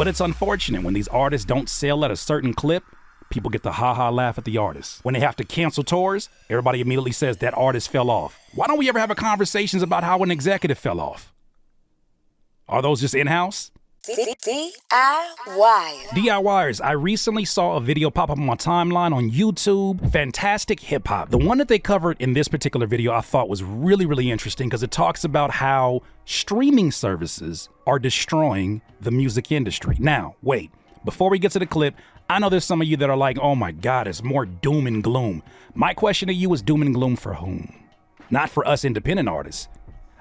But it's unfortunate when these artists don't sell at a certain clip, people get the ha-ha laugh at the artist. When they have to cancel tours, everybody immediately says that artist fell off. Why don't we ever have a conversations about how an executive fell off? Are those just in-house? DIY. DIYers, I recently saw a video pop up on my timeline on YouTube, Fantastic Hip Hop. The one that they covered in this particular video I thought was really, really interesting because it talks about how streaming services are destroying the music industry. Now, wait, before we get to the clip, I know there's some of you that are like, oh my God, it's more doom and gloom. My question to you is doom and gloom for whom? Not for us independent artists.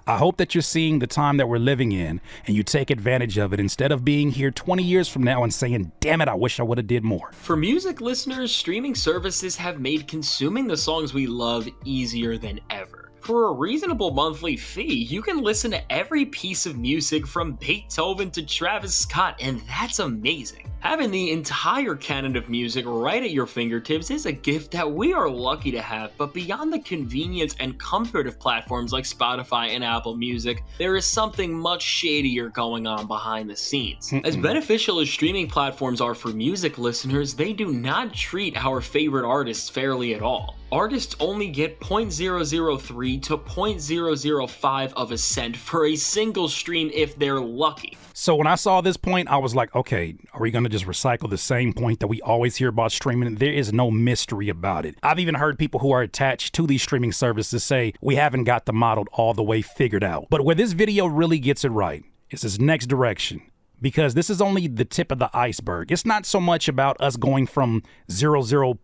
I hope that you're seeing the time that we're living in and you take advantage of it instead of being here 20 years from now and saying, damn it, I wish I would have did more. For music listeners, streaming services have made consuming the songs we love easier than ever. For a reasonable monthly fee, you can listen to every piece of music from Beethoven to Travis Scott, and that's amazing. Having the entire canon of music right at your fingertips is a gift that we are lucky to have, but beyond the convenience and comfort of platforms like Spotify and Apple Music, there is something much shadier going on behind the scenes. As beneficial as streaming platforms are for music listeners, they do not treat our favorite artists fairly at all. Artists only get 0.003 to 0.005 of a cent for a single stream if they're lucky. So when I saw this point, I was like, okay, are we going to just recycle the same point that we always hear about streaming? There is no mystery about it. I've even heard people who are attached to these streaming services say, we haven't got the model all the way figured out. But where this video really gets it right is this next direction. Because this is only the tip of the iceberg. It's not so much about us going from 0.005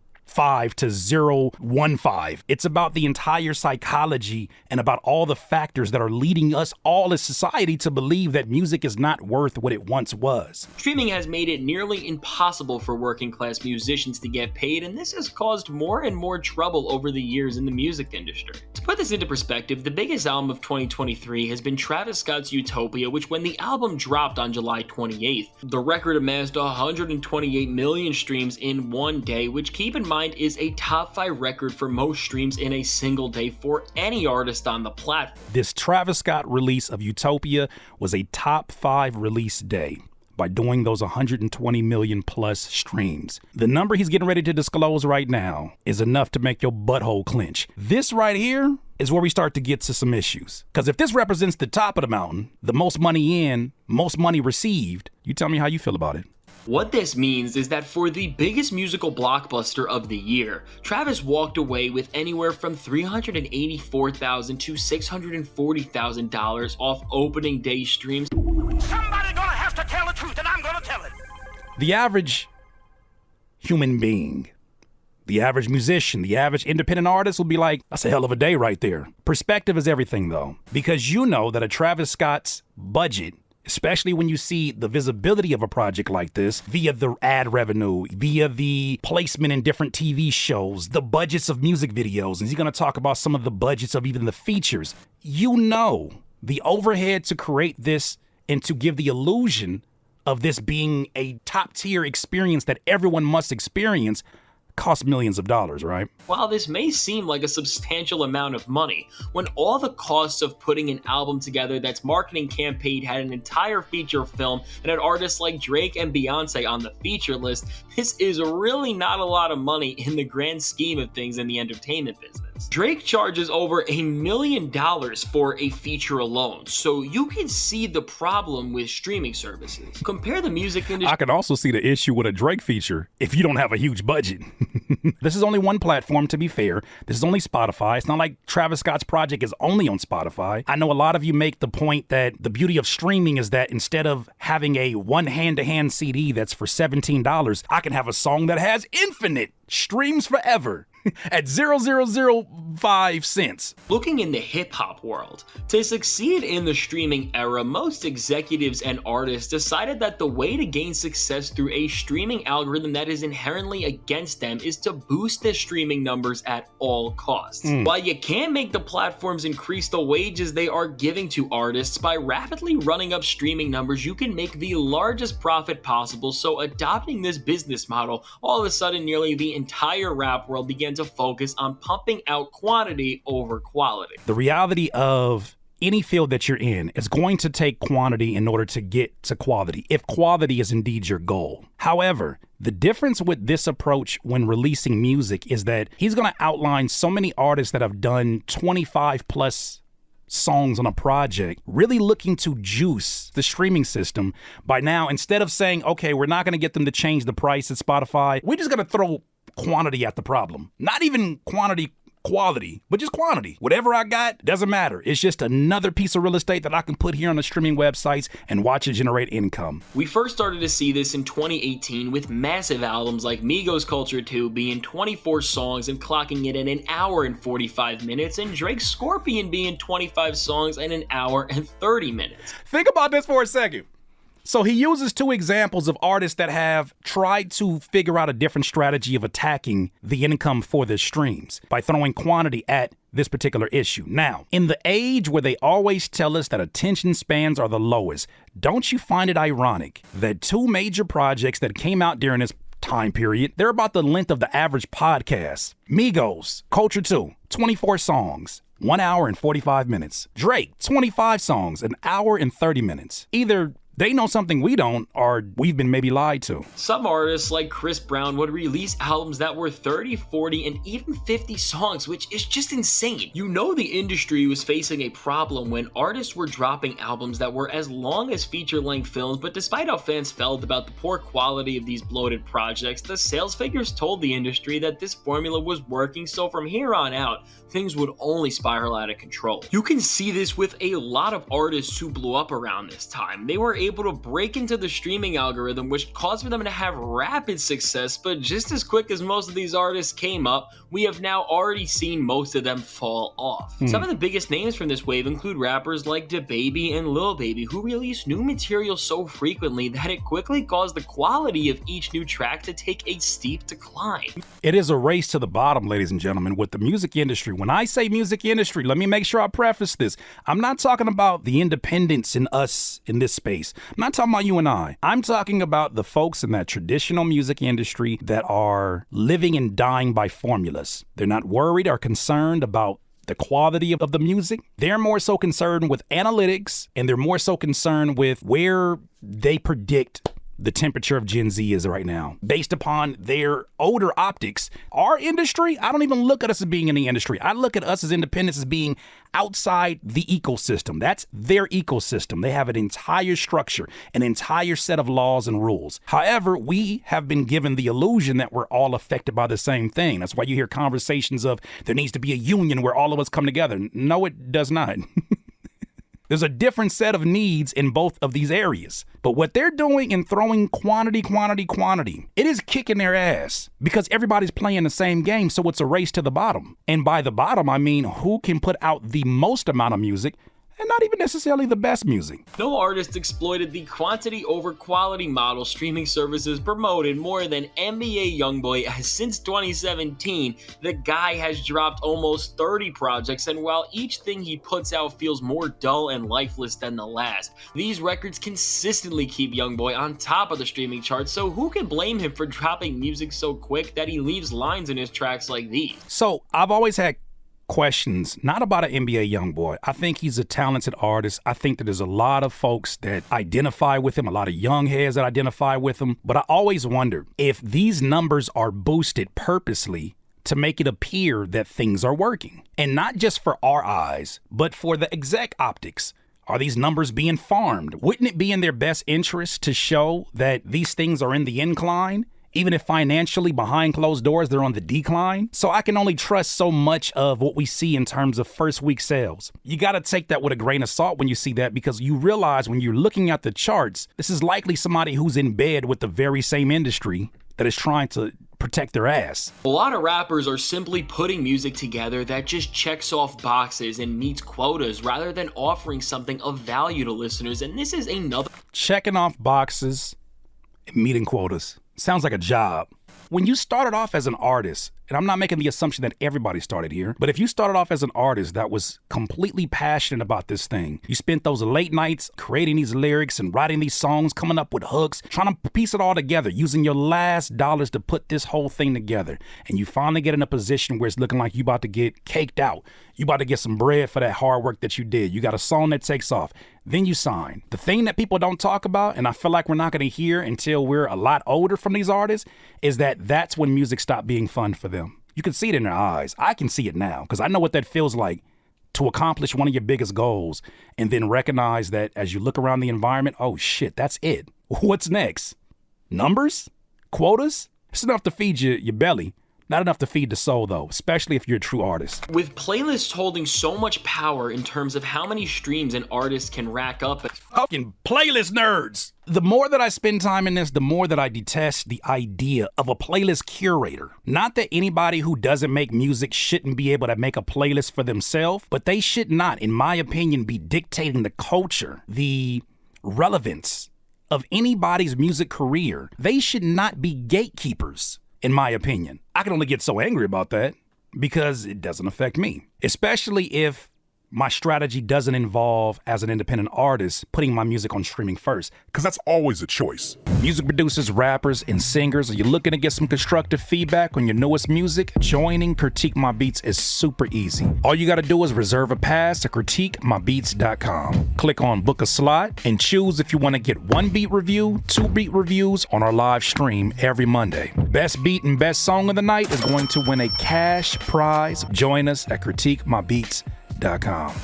to 0.15. It's about the entire psychology and about all the factors that are leading us all as society to believe that music is not worth what it once was. Streaming has made it nearly impossible for working class musicians to get paid, and this has caused more and more trouble over the years in the music industry. To put this into perspective, the biggest album of 2023 has been Travis Scott's Utopia, which when the album dropped on July 28th, the record amassed 128 million streams in one day, which, keep in mind, is a top 5 record for most streams in a single day for any artist on the platform. This Travis Scott release of Utopia was a top 5 release day by doing those 120 million plus streams. The number he's getting ready to disclose right now is enough to make your butthole clench. This right here is where we start to get to some issues. Because if this represents the top of the mountain, the most money in, most money received, you tell me how you feel about it. What this means is that for the biggest musical blockbuster of the year, Travis walked away with anywhere from $384,000 to $640,000 off opening day streams. Somebody gonna have to tell the truth, and I'm gonna tell it. The average human being, the average musician, the average independent artist will be like, that's a hell of a day right there. Perspective is everything though, because you know that a Travis Scott's budget, especially when you see the visibility of a project like this via the ad revenue, via the placement in different TV shows, the budgets of music videos, and he's going to talk about some of the budgets of even the features. You know, the overhead to create this and to give the illusion of this being a top tier experience that everyone must experience costs millions of dollars, right? While this may seem like a substantial amount of money, when all the costs of putting an album together that's marketing campaign had an entire feature film and had artists like Drake and Beyonce on the feature list, this is really not a lot of money in the grand scheme of things in the entertainment business. Drake charges over $1 million for a feature alone, so you can see the problem with streaming services. Compare the music industry. I can also see the issue with a Drake feature if you don't have a huge budget. This is only one platform, to be fair. This is only Spotify. It's not like Travis Scott's project is only on Spotify. I know a lot of you make the point that the beauty of streaming is that instead of having a one hand-to-hand CD that's for $17, I can have a song that has infinite streams forever at 0.005 cents. Looking in the hip-hop world, to succeed in the streaming era, most executives and artists decided that the way to gain success through a streaming algorithm that is inherently against them is to boost their streaming numbers at all costs. While you can't make the platforms increase the wages they are giving to artists, by rapidly running up streaming numbers, you can make the largest profit possible. So adopting this business model, all of a sudden nearly the entire rap world began to focus on pumping out quantity over quality. The reality of any field that you're in, it's going to take quantity in order to get to quality, if quality is indeed your goal. However, the difference with this approach when releasing music is that he's going to outline so many artists that have done 25 plus songs on a project, really looking to juice the streaming system by now, instead of saying, okay, we're not going to get them to change the price at Spotify, we're just going to throw quantity at the problem. Not even quality, but just quantity. Whatever I got, doesn't matter. It's just another piece of real estate that I can put here on the streaming websites and watch it generate income. We first started to see this in 2018 with massive albums like Migos Culture 2 being 24 songs and clocking it in an hour and 45 minutes, and Drake's Scorpion being 25 songs and an hour and 30 minutes. Think about this for a second. So he uses two examples of artists that have tried to figure out a different strategy of attacking the income for their streams by throwing quantity at this particular issue. Now, in the age where they always tell us that attention spans are the lowest, don't you find it ironic that two major projects that came out during this time period, they're about the length of the average podcast? Migos, Culture 2, 24 songs, 1 hour and 45 minutes. Drake, 25 songs, an hour and 30 minutes. Either they know something we don't, or we've been maybe lied to. Some artists like Chris Brown would release albums that were 30, 40, and even 50 songs, which is just insane. You know the industry was facing a problem when artists were dropping albums that were as long as feature-length films, but despite how fans felt about the poor quality of these bloated projects, the sales figures told the industry that this formula was working, so from here on out, things would only spiral out of control. You can see this with a lot of artists who blew up around this time. They were able to break into the streaming algorithm, which caused for them to have rapid success, but just as quick as most of these artists came up, we have now already seen most of them fall off. Some of the biggest names from this wave include rappers like DaBaby and Lil Baby, who release new material so frequently that it quickly caused the quality of each new track to take a steep decline. It is a race to the bottom, ladies and gentlemen, with the music industry. When I say music industry, let me make sure I preface this. I'm not talking about the independents in us in this space. I'm not talking about you and I. I'm talking about the folks in that traditional music industry that are living and dying by formulas. They're not worried or concerned about the quality of the music. They're more so concerned with analytics, and they're more so concerned with where they predict the temperature of Gen Z is right now, based upon their older optics. Our industry, I don't even look at us as being in the industry. I look at us as independents as being outside the ecosystem. That's their ecosystem. They have an entire structure, an entire set of laws and rules. However, we have been given the illusion that we're all affected by the same thing. That's why you hear conversations of there needs to be a union where all of us come together. No, it does not. There's a different set of needs in both of these areas. But what they're doing in throwing quantity, it is kicking their ass because everybody's playing the same game, so it's a race to the bottom. And by the bottom, I mean who can put out the most amount of music and not even necessarily the best music. No artist exploited the quantity over quality model streaming services promoted more than NBA YoungBoy, as since 2017, the guy has dropped almost 30 projects, and while each thing he puts out feels more dull and lifeless than the last, these records consistently keep YoungBoy on top of the streaming charts, so who can blame him for dropping music so quick that he leaves lines in his tracks like these? So I've always had questions, not about an NBA YoungBoy. I think he's a talented artist. I think that there's a lot of folks that identify with him, a lot of young heads that identify with him. But I always wonder if these numbers are boosted purposely to make it appear that things are working. And not just for our eyes, but for the exec optics. Are these numbers being farmed? Wouldn't it be in their best interest to show that these things are in the incline? Even if financially behind closed doors, they're on the decline. So I can only trust so much of what we see in terms of first week sales. You got to take that with a grain of salt when you see that, because you realize when you're looking at the charts, this is likely somebody who's in bed with the very same industry that is trying to protect their ass. A lot of rappers are simply putting music together that just checks off boxes and meets quotas rather than offering something of value to listeners. And this is another checking off boxes and meeting quotas. Sounds like a job. When you started off as an artist, and I'm not making the assumption that everybody started here, but if you started off as an artist that was completely passionate about this thing, you spent those late nights creating these lyrics and writing these songs, coming up with hooks, trying to piece it all together, using your last dollars to put this whole thing together, and you finally get in a position where it's looking like you about to get caked out. You about to get some bread for that hard work that you did. You got a song that takes off. Then you sign. The thing that people don't talk about, and I feel like we're not going to hear until we're a lot older from these artists, is that that's when music stopped being fun for them. You can see it in their eyes. I can see it now because I know what that feels like to accomplish one of your biggest goals and then recognize that as you look around the environment, oh shit, that's it. What's next? Numbers? Quotas? It's enough to feed your belly. Not enough to feed the soul, though, especially if you're a true artist. With playlists holding so much power in terms of how many streams an artist can rack up. Fucking playlist nerds! The more that I spend time in this, the more that I detest the idea of a playlist curator. Not that anybody who doesn't make music shouldn't be able to make a playlist for themselves, but they should not, in my opinion, be dictating the culture, the relevance of anybody's music career. They should not be gatekeepers. In my opinion. I can only get so angry about that because it doesn't affect me, especially if my strategy doesn't involve, as an independent artist, putting my music on streaming first. Because that's always a choice. Music producers, rappers, and singers, are you looking to get some constructive feedback on your newest music? Joining Critique My Beats is super easy. All you gotta do is reserve a pass to critiquemybeats.com. Click on book a slot and choose if you wanna get 1 beat review, 2 beat reviews on our live stream every Monday. Best beat and best song of the night is going to win a cash prize. Join us at critiquemybeats.com.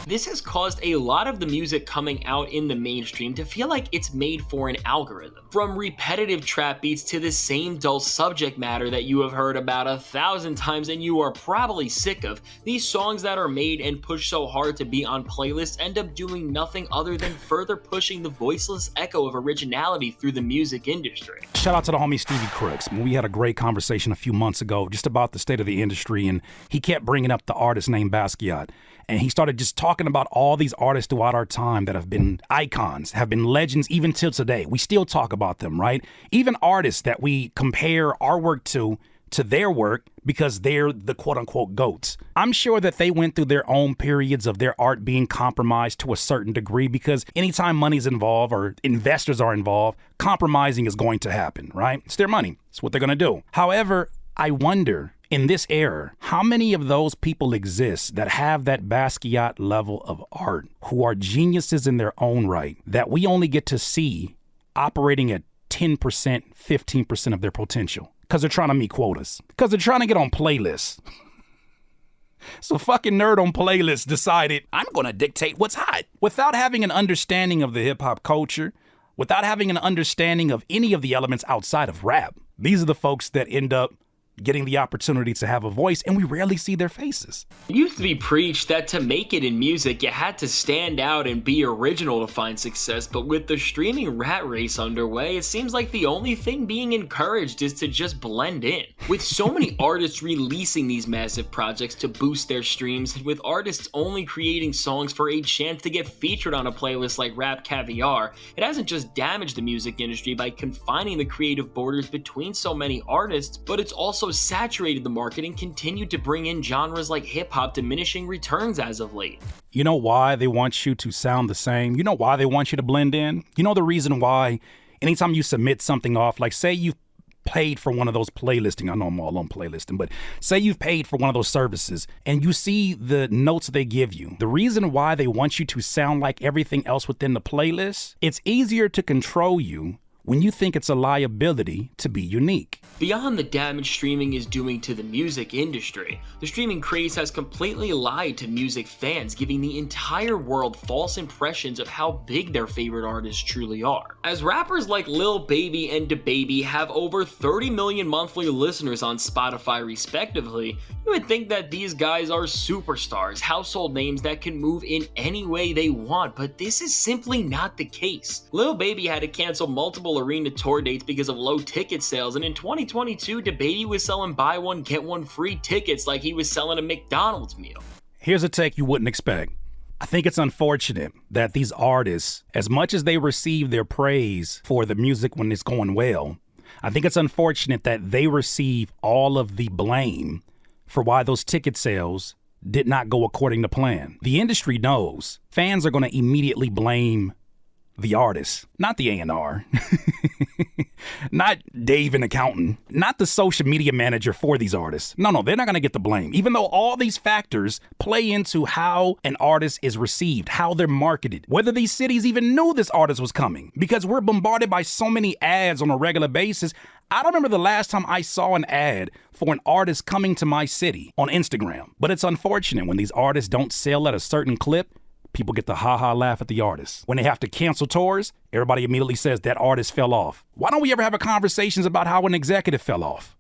This has caused a lot of the music coming out in the mainstream to feel like it's made for an algorithm. From repetitive trap beats to the same dull subject matter that you have heard about 1,000 times and you are probably sick of, these songs that are made and pushed so hard to be on playlists end up doing nothing other than further pushing the voiceless echo of originality through the music industry. Shout out to the homie Stevie Crooks. We had a great conversation a few months ago just about the state of the industry, and he kept bringing up the artist named Basquiat. And he started just talking about all these artists throughout our time that have been icons, have been legends even till today. We still talk about them, right? Even artists that we compare our work to their work because they're the quote unquote GOATs. I'm sure that they went through their own periods of their art being compromised to a certain degree because anytime money's involved or investors are involved, compromising is going to happen, right? It's their money. It's what they're going to do. However, I wonder, in this era, how many of those people exist that have that Basquiat level of art, who are geniuses in their own right, that we only get to see operating at 10%, 15% of their potential? Because they're trying to meet quotas. Because they're trying to get on playlists. So fucking nerd on playlists decided, I'm going to dictate what's hot. Without having an understanding of the hip-hop culture, without having an understanding of any of the elements outside of rap. These are the folks that end up getting the opportunity to have a voice, and we rarely see their faces. It used to be preached that to make it in music, you had to stand out and be original to find success, but with the streaming rat race underway, it seems like the only thing being encouraged is to just blend in. With so many artists releasing these massive projects to boost their streams, and with artists only creating songs for a chance to get featured on a playlist like Rap Caviar, it hasn't just damaged the music industry by confining the creative borders between so many artists, but it's also saturated the market and continued to bring in genres like hip-hop diminishing returns as of late. You know why they want you to sound the same? You know why they want you to blend in? You know the reason why anytime you submit something off, like say you've paid for one of those playlisting, I know I'm all on playlisting, but say you've paid for one of those services and you see the notes they give you. The reason why they want you to sound like everything else within the playlist, it's easier to control you when you think it's a liability to be unique. Beyond the damage streaming is doing to the music industry, the streaming craze has completely lied to music fans, giving the entire world false impressions of how big their favorite artists truly are. As rappers like Lil Baby and DaBaby have over 30 million monthly listeners on Spotify respectively, you would think that these guys are superstars, household names that can move in any way they want, but this is simply not the case. Lil Baby had to cancel multiple arena tour dates because of low ticket sales, and in 2022, DaBaby was selling buy one get one free tickets like he was selling a McDonald's meal. Here's a take you wouldn't expect. I think it's unfortunate that these artists, as much as they receive their praise for the music when it's going well, I think it's unfortunate that they receive all of the blame for why those ticket sales did not go according to plan. The industry knows fans are going to immediately blame the artist, not the A&R, not Dave, an accountant, not the social media manager for these artists. No, they're not going to get the blame, even though all these factors play into how an artist is received, how they're marketed, whether these cities even knew this artist was coming, because we're bombarded by so many ads on a regular basis. I don't remember the last time I saw an ad for an artist coming to my city on Instagram, but it's unfortunate when these artists don't sell at a certain clip. People get the ha-ha laugh at the artists. When they have to cancel tours, everybody immediately says that artist fell off. Why don't we ever have a conversations about how an executive fell off?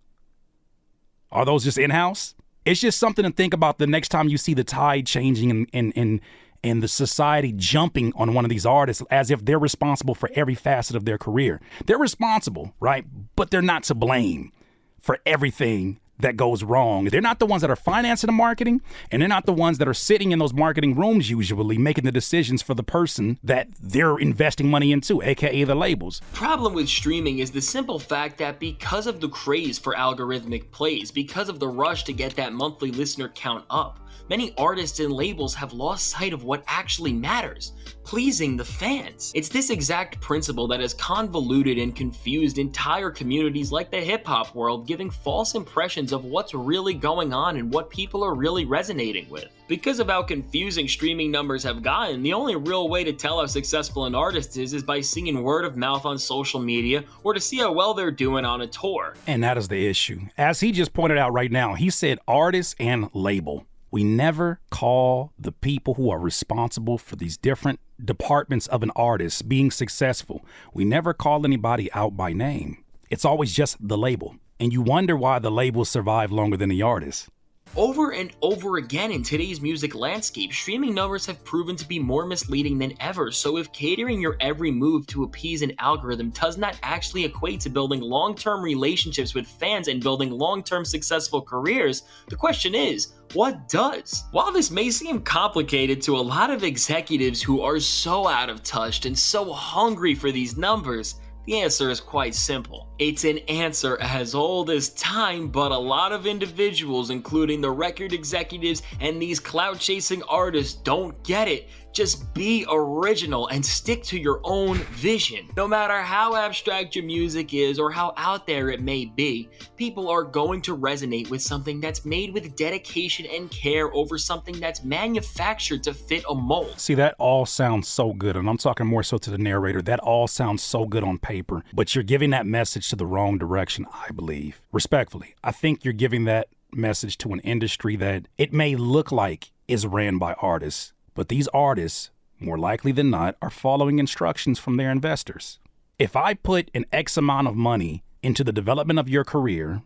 Are those just in-house? It's just something to think about the next time you see the tide changing and the society jumping on one of these artists as if they're responsible for every facet of their career. They're responsible, right? But they're not to blame for everything that goes wrong. They're not the ones that are financing the marketing, and they're not the ones that are sitting in those marketing rooms usually making the decisions for the person that they're investing money into, aka the labels. Problem with streaming is the simple fact that because of the craze for algorithmic plays, because of the rush to get that monthly listener count up, many artists and labels have lost sight of what actually matters: pleasing the fans. It's this exact principle that has convoluted and confused entire communities like the hip-hop world, giving false impressions of what's really going on and what people are really resonating with. Because of how confusing streaming numbers have gotten, the only real way to tell how successful an artist is by seeing word of mouth on social media or to see how well they're doing on a tour. And that is the issue. As he just pointed out right now, he said artist and label. We never call the people who are responsible for these different departments of an artist being successful. We never call anybody out by name. It's always just the label. And you wonder why the labels survive longer than the artists. Over and over again in today's music landscape, streaming numbers have proven to be more misleading than ever, so if catering your every move to appease an algorithm does not actually equate to building long-term relationships with fans and building long-term successful careers, the question is, what does? While this may seem complicated to a lot of executives who are so out of touch and so hungry for these numbers, the answer is quite simple. It's an answer as old as time, but a lot of individuals, including the record executives and these clout-chasing artists, don't get it. Just be original and stick to your own vision. No matter how abstract your music is or how out there it may be, people are going to resonate with something that's made with dedication and care over something that's manufactured to fit a mold. See, that all sounds so good, and I'm talking more so to the narrator. That all sounds so good on paper, but you're giving that message to the wrong direction, I believe. Respectfully, I think you're giving that message to an industry that it may look like is ran by artists, but these artists, more likely than not, are following instructions from their investors. If I put an X amount of money into the development of your career,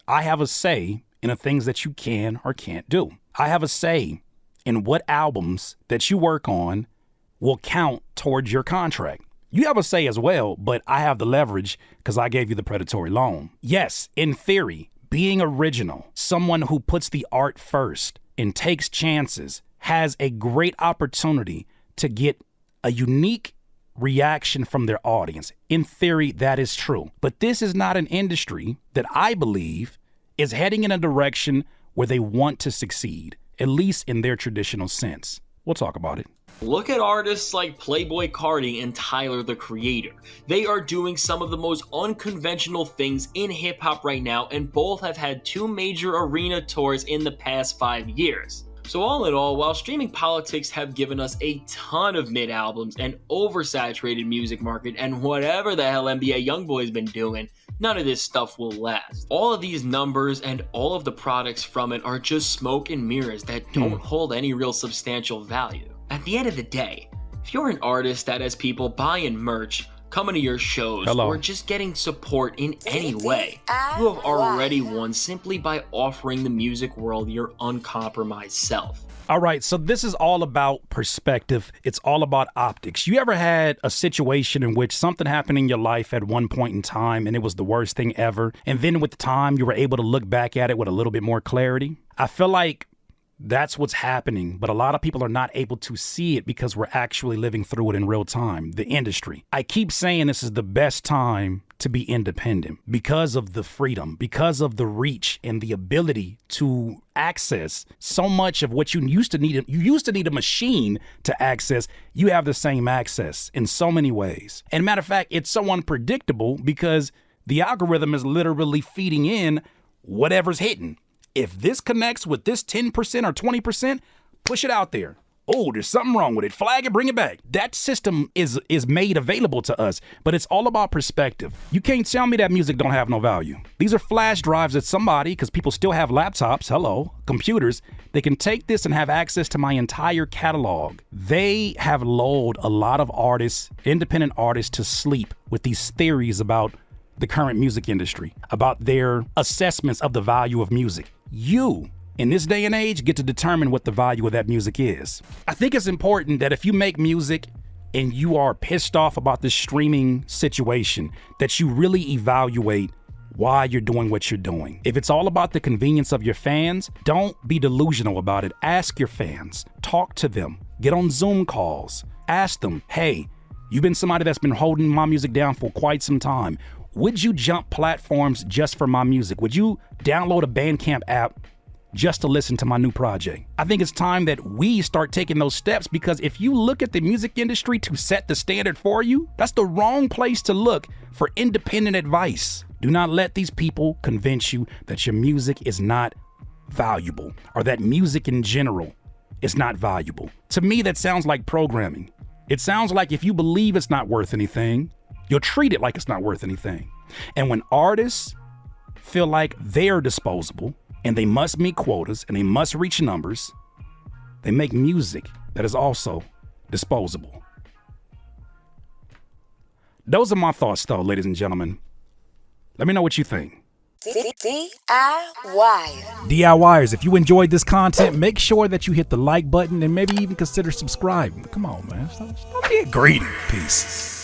I have a say in the things that you can or can't do. I have a say in what albums that you work on will count towards your contract. You have a say as well, but I have the leverage because I gave you the predatory loan. Yes, in theory, being original, someone who puts the art first and takes chances, has a great opportunity to get a unique reaction from their audience. In theory, that is true. But this is not an industry that I believe is heading in a direction where they want to succeed, at least in their traditional sense. We'll talk about it. Look at artists like Playboi Carti and Tyler, the Creator. They are doing some of the most unconventional things in hip-hop right now, and both have had 2 major arena tours in the past 5 years. So all in all, while streaming politics have given us a ton of mid-albums, an oversaturated music market, and whatever the hell NBA YoungBoy's been doing, none of this stuff will last. All of these numbers and all of the products from it are just smoke and mirrors that don't hold any real substantial value. At the end of the day, if you're an artist that has people buying merch, coming to your shows, or just getting support in any way, you have already won simply by offering the music world your uncompromised self. All right, so this is all about perspective. It's all about optics. You ever had a situation in which something happened in your life at one point in time and it was the worst thing ever, and then with time you were able to look back at it with a little bit more clarity? I feel like that's what's happening, but a lot of people are not able to see it because we're actually living through it in real time, the industry. I keep saying this is the best time to be independent because of the freedom, because of the reach and the ability to access so much of what you used to need. You used to need a machine to access. You have the same access in so many ways. And matter of fact, it's so unpredictable because the algorithm is literally feeding in whatever's hitting. If this connects with this 10% or 20%, push it out there. Oh, there's something wrong with it. Flag it, bring it back. That system is made available to us, but it's all about perspective. You can't tell me that music don't have no value. These are flash drives that somebody, because people still have laptops, computers, they can take this and have access to my entire catalog. They have lulled a lot of artists, independent artists, to sleep with these theories about the current music industry, about their assessments of the value of music. You, in this day and age, get to determine what the value of that music is. I think it's important that if you make music and you are pissed off about this streaming situation, that you really evaluate why you're doing what you're doing. If it's all about the convenience of your fans, don't be delusional about it. Ask your fans, talk to them, get on Zoom calls, ask them, hey, you've been somebody that's been holding my music down for quite some time. Would you jump platforms just for my music? Would you download a Bandcamp app just to listen to my new project? I think it's time that we start taking those steps, because if you look at the music industry to set the standard for you, that's the wrong place to look for independent advice. Do not let these people convince you that your music is not valuable or that music in general is not valuable. To me, that sounds like programming. It sounds like if you believe it's not worth anything, you'll treat it like it's not worth anything. And when artists feel like they're disposable and they must meet quotas and they must reach numbers, they make music that is also disposable. Those are my thoughts, though, ladies and gentlemen. Let me know what you think. DIYers, if you enjoyed this content, make sure that you hit the like button and maybe even consider subscribing. Come on, man. Stop being greedy. Peace.